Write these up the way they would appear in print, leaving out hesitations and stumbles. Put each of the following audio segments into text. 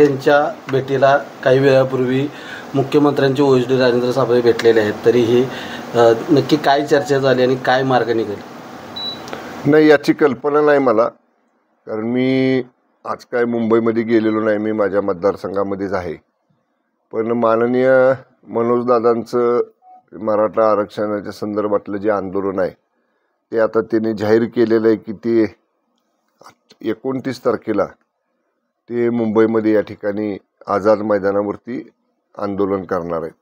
यांच्या भेटीला काही वेळापूर्वी मुख्यमंत्र्यांचे OSD राजेंद्र साबळे भेटलेले आहेत. तरीही नक्की काय चर्चा झाली आणि काय मार्ग निघेल? नाही, याची कल्पना नाही मला, कारण मी आज काय मुंबईमध्ये गेलेलो नाही. मी माझ्या मतदारसंघामध्येच आहे. पण माननीय मनोजदादांचं मराठा आरक्षणाच्या संदर्भातलं जे आंदोलन आहे ते आता त्यांनी जाहीर केलेलं आहे की ते 29 तारखेला ते मुंबईमध्ये या ठिकाणी आझाद मैदानावरती आंदोलन करणार आहेत.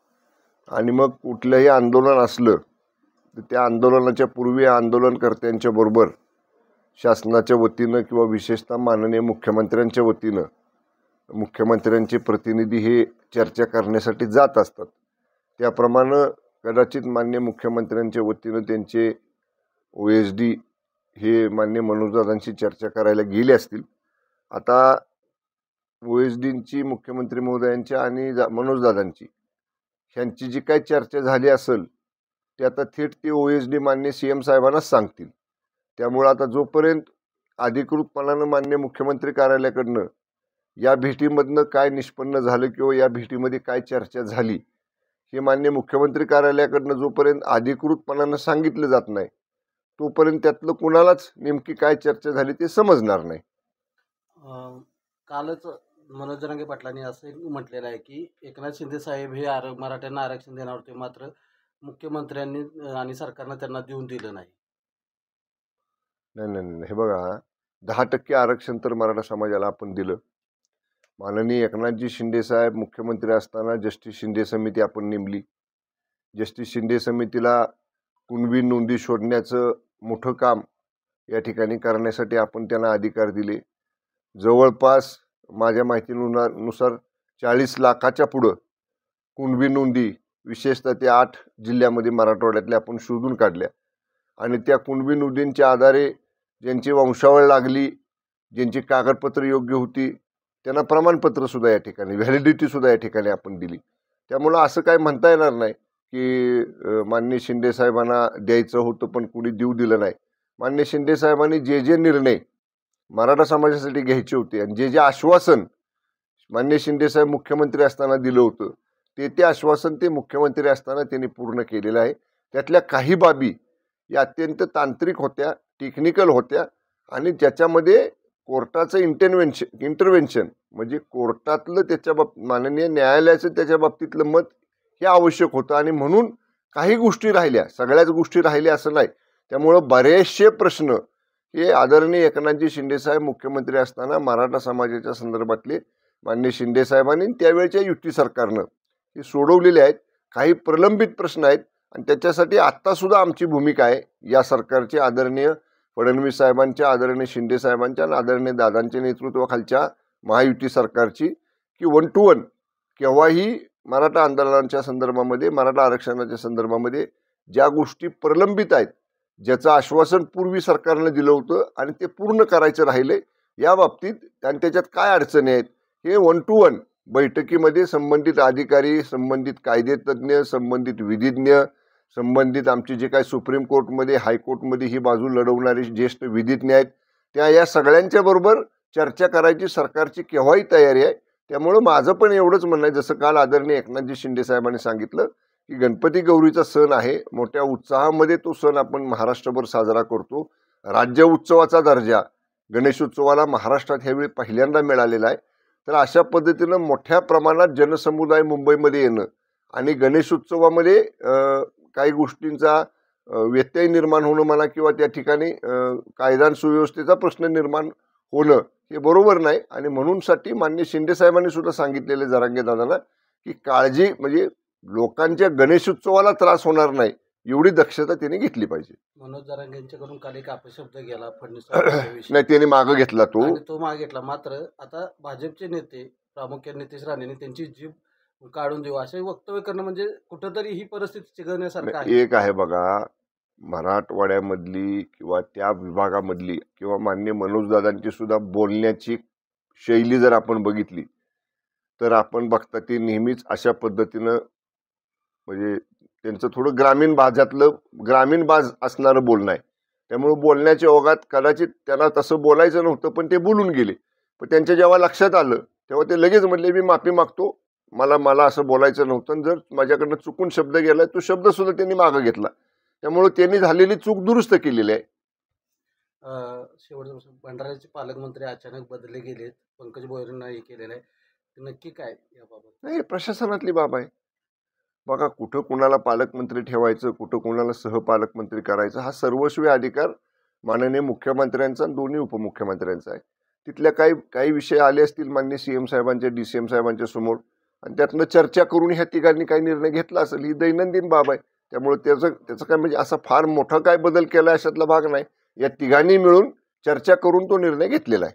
आणि मग कुठलंही आंदोलन असलं तर त्या आंदोलनाच्या पूर्वी आंदोलनकर्त्यांच्या बरोबर शासनाच्या वतीनं किंवा विशेषतः माननीय मुख्यमंत्र्यांच्या वतीनं मुख्यमंत्र्यांचे प्रतिनिधी हे चर्चा करण्यासाठी जात असतात. त्याप्रमाणे कदाचित माननीय मुख्यमंत्र्यांच्या वतीनं त्यांचे OSD हे माननीय मनोजदादांशी चर्चा करायला गेले असतील. आता OSDंची मुख्यमंत्री महोदयांच्या आणि मनोजदादांची ह्यांची जी काही चर्चा झाली असेल ते आता थेट ते OSD माननीय CM साहेबांनाच सांगतील. त्यामुळे आता जोपर्यंत अधिकृतपणानं माननीय मुख्यमंत्री कार्यालयाकडनं या भेटीमधनं काय निष्पन्न झालं किंवा या भेटीमध्ये काय चर्चा झाली हे माननीय मुख्यमंत्री कार्यालयाकडनं जोपर्यंत अधिकृतपणानं सांगितलं जात नाही तोपर्यंत त्यातलं कुणालाच नेमकी काय चर्चा झाली ते समजणार नाही. कालच मनोज जरांगे पाटलांनी असं म्हटलेलं आहे की एकनाथ शिंदे साहेब हे मराठ्यांना आरक्षण देणार होते, मात्र मुख्यमंत्र्यांनी आणि सरकारनं त्यांना देऊन दिलं नाही. नाही, हे बघा, 10% आरक्षण तर मराठा समाजाला आपण दिलं. माननीय एकनाथजी शिंदे साहेब मुख्यमंत्री असताना जस्टिस शिंदे समिती आपण नेमली. जस्टिस शिंदे समितीला कुणबी नोंदी शोधण्याचं मोठं काम या ठिकाणी करण्यासाठी आपण त्यांना अधिकार दिले. जवळपास माझ्या माहितीनुसार 40 लाखाच्या पुढं कुणबी नोंदी विशेषतः ते 8 जिल्ह्यामध्ये मराठवाड्यातल्या आपण शोधून काढल्या. आणि त्या कुणबी नोंदींच्या आधारे ज्यांची वंशावळ लागली, ज्यांची कागदपत्र योग्य होती, त्यांना प्रमाणपत्रसुद्धा या ठिकाणी, व्हॅलिडिटीसुद्धा या ठिकाणी आपण दिली. त्यामुळं असं काय म्हणता येणार नाही की माननीय शिंदे साहेबांना द्यायचं होतं पण कुणी देऊ दिलं नाही. माननीय शिंदे साहेबांनी जे निर्णय मराठा समाजासाठी घ्यायचे होते आणि जे आश्वासन माननीय शिंदे साहेब मुख्यमंत्री असताना दिलं होतं ते आश्वासन ते मुख्यमंत्री असताना त्यांनी पूर्ण केलेलं आहे. त्यातल्या काही बाबी या अत्यंत तांत्रिक होत्या, टेक्निकल होत्या आणि ज्याच्यामध्ये कोर्टाचं इंटरव्हेन्शन म्हणजे कोर्टातलं त्याच्या माननीय न्यायालयाचं त्याच्या बाबतीतलं मत हे आवश्यक होतं आणि म्हणून काही गोष्टी राहिल्या, सगळ्याच गोष्टी राहिल्या असं नाही. त्यामुळं बरेचसे प्रश्न हे आदरणीय एकनाथजी शिंदे साहेब मुख्यमंत्री असताना मराठा समाजाच्या संदर्भातले माननीय शिंदे साहेबांनी त्यावेळच्या युती सरकारनं हे सोडवलेले आहेत. काही प्रलंबित प्रश्न आहेत आणि त्याच्यासाठी आत्तासुद्धा आमची भूमिका आहे या सरकारचे आदरणीय फडणवीस साहेबांच्या, आदरणीय शिंदे साहेबांच्या आणि आदरणीय दादांच्या नेतृत्वाखालच्या महायुती सरकारची की 1 to 1 केव्हाही मराठा आंदोलनाच्या संदर्भामध्ये, मराठा आरक्षणाच्या संदर्भामध्ये ज्या गोष्टी प्रलंबित आहेत, ज्याचं आश्वासन पूर्वी सरकारनं दिलं होतं आणि ते पूर्ण करायचं राहिले या बाबतीत आणि त्याच्यात काय अडचणी आहेत हे 1 to 1 बैठकीमध्ये संबंधित अधिकारी, संबंधित कायदेतज्ञ, संबंधित विधिज्ञ, संबंधित आमचे जे काही सुप्रीम कोर्टमध्ये, हायकोर्टमध्ये ही बाजू लढवणारे ज्येष्ठ विधिज्ञ आहेत या सगळ्यांच्या बरोबर चर्चा करायची सरकारची केव्हाही तयारी आहे. त्यामुळं माझं पण एवढंच म्हणणं आहे, जसं काल आदरणीय एकनाथजी शिंदे साहेबांनी सांगितलं की गणपती गौरीचा सण आहे, मोठ्या उत्साहामध्ये तो सण आपण महाराष्ट्रभर साजरा करतो. राज्य उत्सवाचा दर्जा गणेशोत्सवाला महाराष्ट्रात ह्यावेळी पहिल्यांदा मिळालेला आहे. तर अशा पद्धतीनं मोठ्या प्रमाणात जनसमुदाय मुंबईमध्ये येणं आणि गणेशोत्सवामध्ये काही गोष्टींचा व्यत्यय निर्माण होणं म्हणा किंवा त्या ठिकाणी कायदा सुव्यवस्थेचा प्रश्न निर्माण होणं हे बरोबर नाही. आणि म्हणूनसाठी माननीय शिंदे साहेबांनी सुद्धा सांगितलेले जरांगे दादांना की काळजी म्हणजे लोकांच्या गणेशोत्सवाला त्रास होणार नाही एवढी दक्षता त्यांनी घेतली पाहिजे. मनोज जरांगे यांच्याकडून काल एक अपशब्द गेला फडणवीस नाही, त्यांनी मागं घेतला तो मागे घेतला. मात्र आता भाजपचे नेते प्रामुख्याने नितेश राणेंनी त्यांची जीभ काढून देऊ असे वक्तव्य करणं म्हणजे कुठंतरी ही परिस्थिती चिघळण्यासारखं आहे. एक आहे बघा, मराठवाड्यामधली किंवा त्या विभागामधली किंवा माननीय मनोजदादांची सुद्धा बोलण्याची शैली जर आपण बघितली तर आपण बघता ती नेहमीच अशा पद्धतीनं म्हणजे त्यांचं थोडं ग्रामीण बाज असणारं बोलणं आहे. त्यामुळे बोलण्याच्या ओघात कदाचित त्यांना तसं बोलायचं नव्हतं पण ते बोलून गेले. पण त्यांच्या जेव्हा लक्षात आलं तेव्हा ते लगेच म्हणले मी माफी मागतो, मला असं बोलायचं नव्हतं, आणि जर माझ्याकडनं चुकून शब्द गेलाय तो शब्द सुद्धा त्यांनी मागं घेतला. त्यामुळे त्यांनी झालेली चूक दुरुस्त केलेली आहे. शेवटचं भंडाऱ्याचे पालकमंत्री अचानक बदलले गेलेत, पंकज भोयरेंना हे केलेलं आहे, नक्की काय याबाबत? नाही, प्रशासनातली बाब आहे. बघा, कुठं कुणाला पालकमंत्री ठेवायचं, कुठं कुणाला सहपालकमंत्री करायचं, हा सर्वस्वी अधिकार माननीय मुख्यमंत्र्यांचा आणि दोन्ही उपमुख्यमंत्र्यांचा आहे. तिथल्या काही विषय आले असतील माननीय सीएम साहेबांच्या, DCM साहेबांच्या समोर, आणि त्यातनं चर्चा करून ह्या तिघांनी काही निर्णय घेतला असेल. ही दैनंदिन बाब आहे. त्यामुळे त्याचं काय म्हणजे असा फार मोठा काय बदल केला अशातला भाग नाही. या तिघांनी मिळून चर्चा करून तो निर्णय घेतलेला आहे.